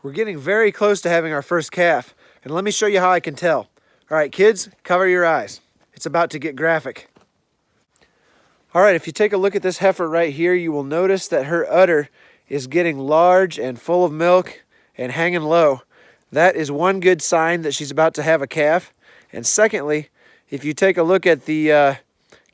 We're getting very close to having our first calf, and let me show you how I can tell. All right, kids, cover your eyes. It's about to get graphic. All right, if you take a look at this heifer right here, you will notice that her udder is getting large and full of milk and hanging low. That is one good sign that she's about to have a calf. And secondly, if you take a look at the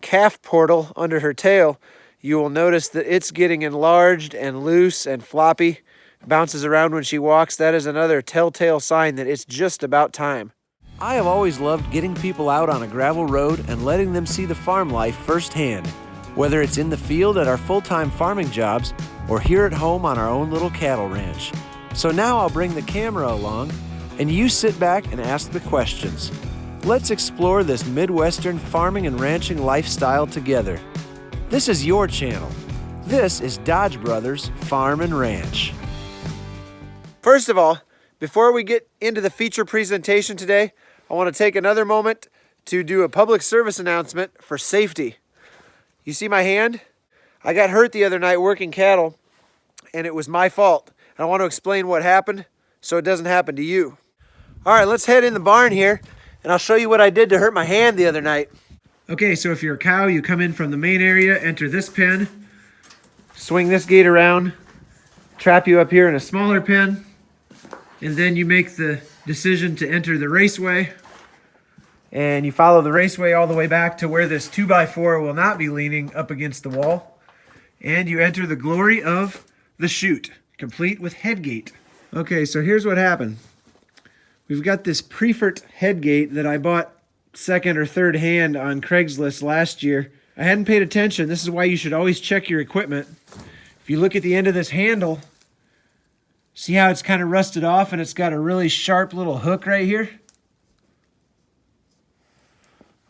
calf portal under her tail, you will notice that it's getting enlarged and loose and floppy, bounces around when she walks. That is another telltale sign that it's just about time. I have always loved getting people out on a gravel road and letting them see the farm life firsthand, whether it's in the field at our full-time farming jobs or here at home on our own little cattle ranch. So now I'll bring the camera along and you sit back and ask the questions. Let's explore this Midwestern farming and ranching lifestyle together. This is your channel. This is Dodge Brothers Farm and Ranch. First of all, before we get into the feature presentation today, I want to take another moment to do a public service announcement for safety. You see my hand? I got hurt the other night working cattle, and it was my fault. I want to explain what happened so it doesn't happen to you. All right, let's head in the barn here, and I'll show you what I did to hurt my hand the other night. Okay, so if you're a cow, you come in from the main area, enter this pen, swing this gate around, trap you up here in a smaller pen, and then you make the decision to enter the raceway, and you follow the raceway all the way back to where this 2x4 will not be leaning up against the wall, and you enter the glory of the chute, complete with headgate. Okay, so here's what happened. We've got this Prefert headgate that I bought second or third hand on Craigslist last year. I hadn't paid attention. This is why you should always check your equipment. If you look at the end of this handle, see how it's kind of rusted off and it's got a really sharp little hook right here?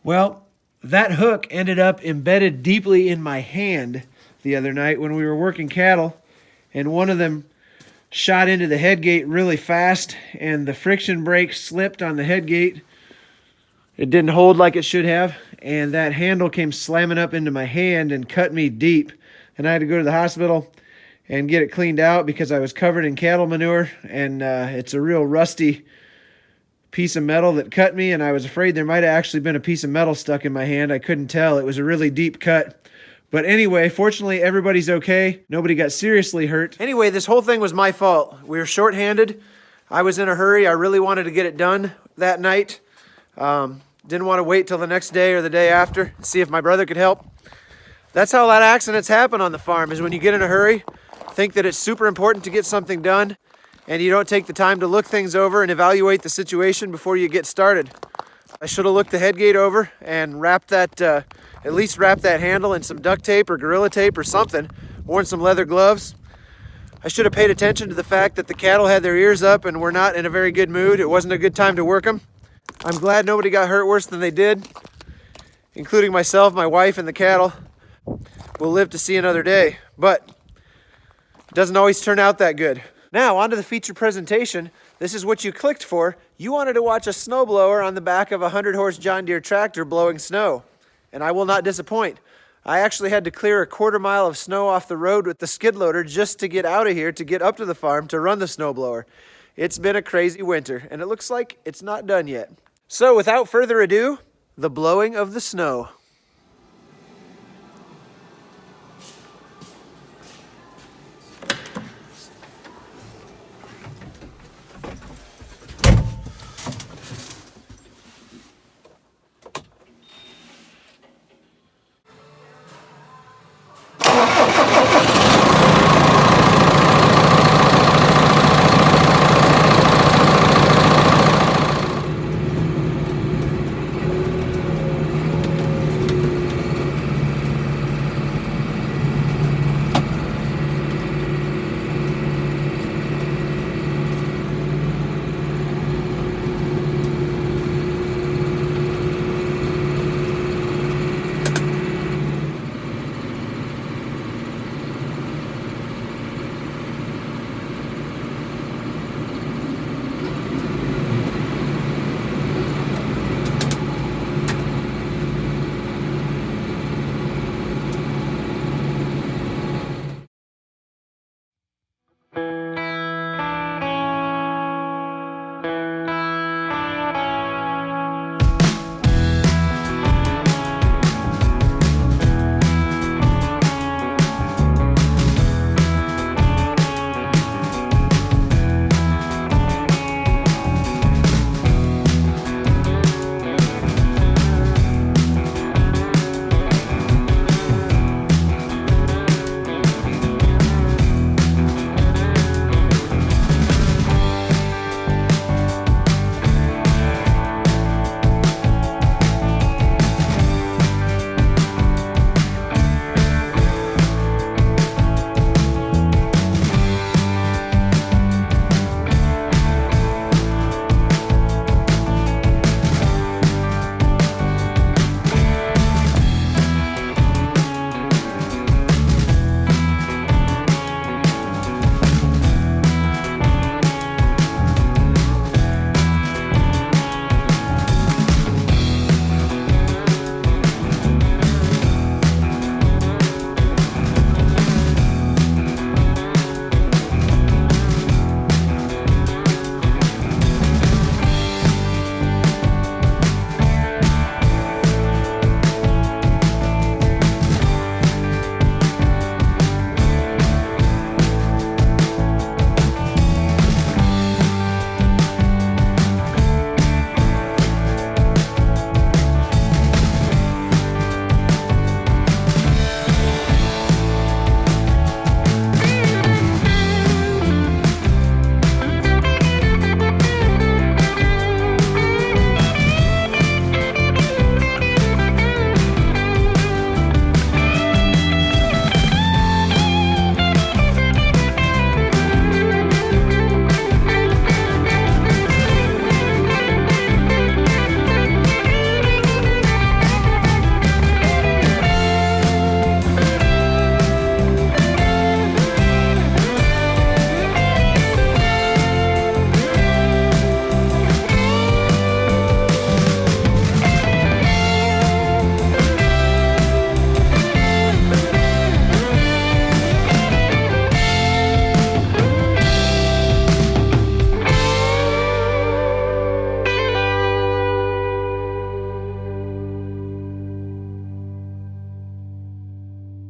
Well, that hook ended up embedded deeply in my hand the other night when we were working cattle, and one of them shot into the headgate really fast and the friction brake slipped on the headgate. It didn't hold like it should have, and that handle came slamming up into my hand and cut me deep. And I had to go to the hospital and get it cleaned out because I was covered in cattle manure, and it's a real rusty piece of metal that cut me, and I was afraid there might have actually been a piece of metal stuck in my hand. I couldn't tell. It was a really deep cut. But anyway, fortunately, everybody's okay. Nobody got seriously hurt. Anyway, this whole thing was my fault. We were short-handed. I was in a hurry. I really wanted to get it done that night. Didn't want to wait till the next day or the day after, see if my brother could help. That's how a lot of accidents happen on the farm, is when you get in a hurry, think that it's super important to get something done, and you don't take the time to look things over and evaluate the situation before you get started. I should have looked the headgate over and wrapped that, at least wrapped that handle in some duct tape or Gorilla Tape or something, worn some leather gloves. I should have paid attention to the fact that the cattle had their ears up and were not in a very good mood. It wasn't a good time to work them. I'm glad nobody got hurt worse than they did, including myself, my wife, and the cattle. We'll live to see another day, but it doesn't always turn out that good. Now, on to the feature presentation. This is what you clicked for. You wanted to watch a snowblower on the back of a 100-horse John Deere tractor blowing snow, and I will not disappoint. I actually had to clear a quarter mile of snow off the road with the skid loader just to get out of here, to get up to the farm to run the snowblower. It's been a crazy winter, and it looks like it's not done yet. So without further ado, the blowing of the snow.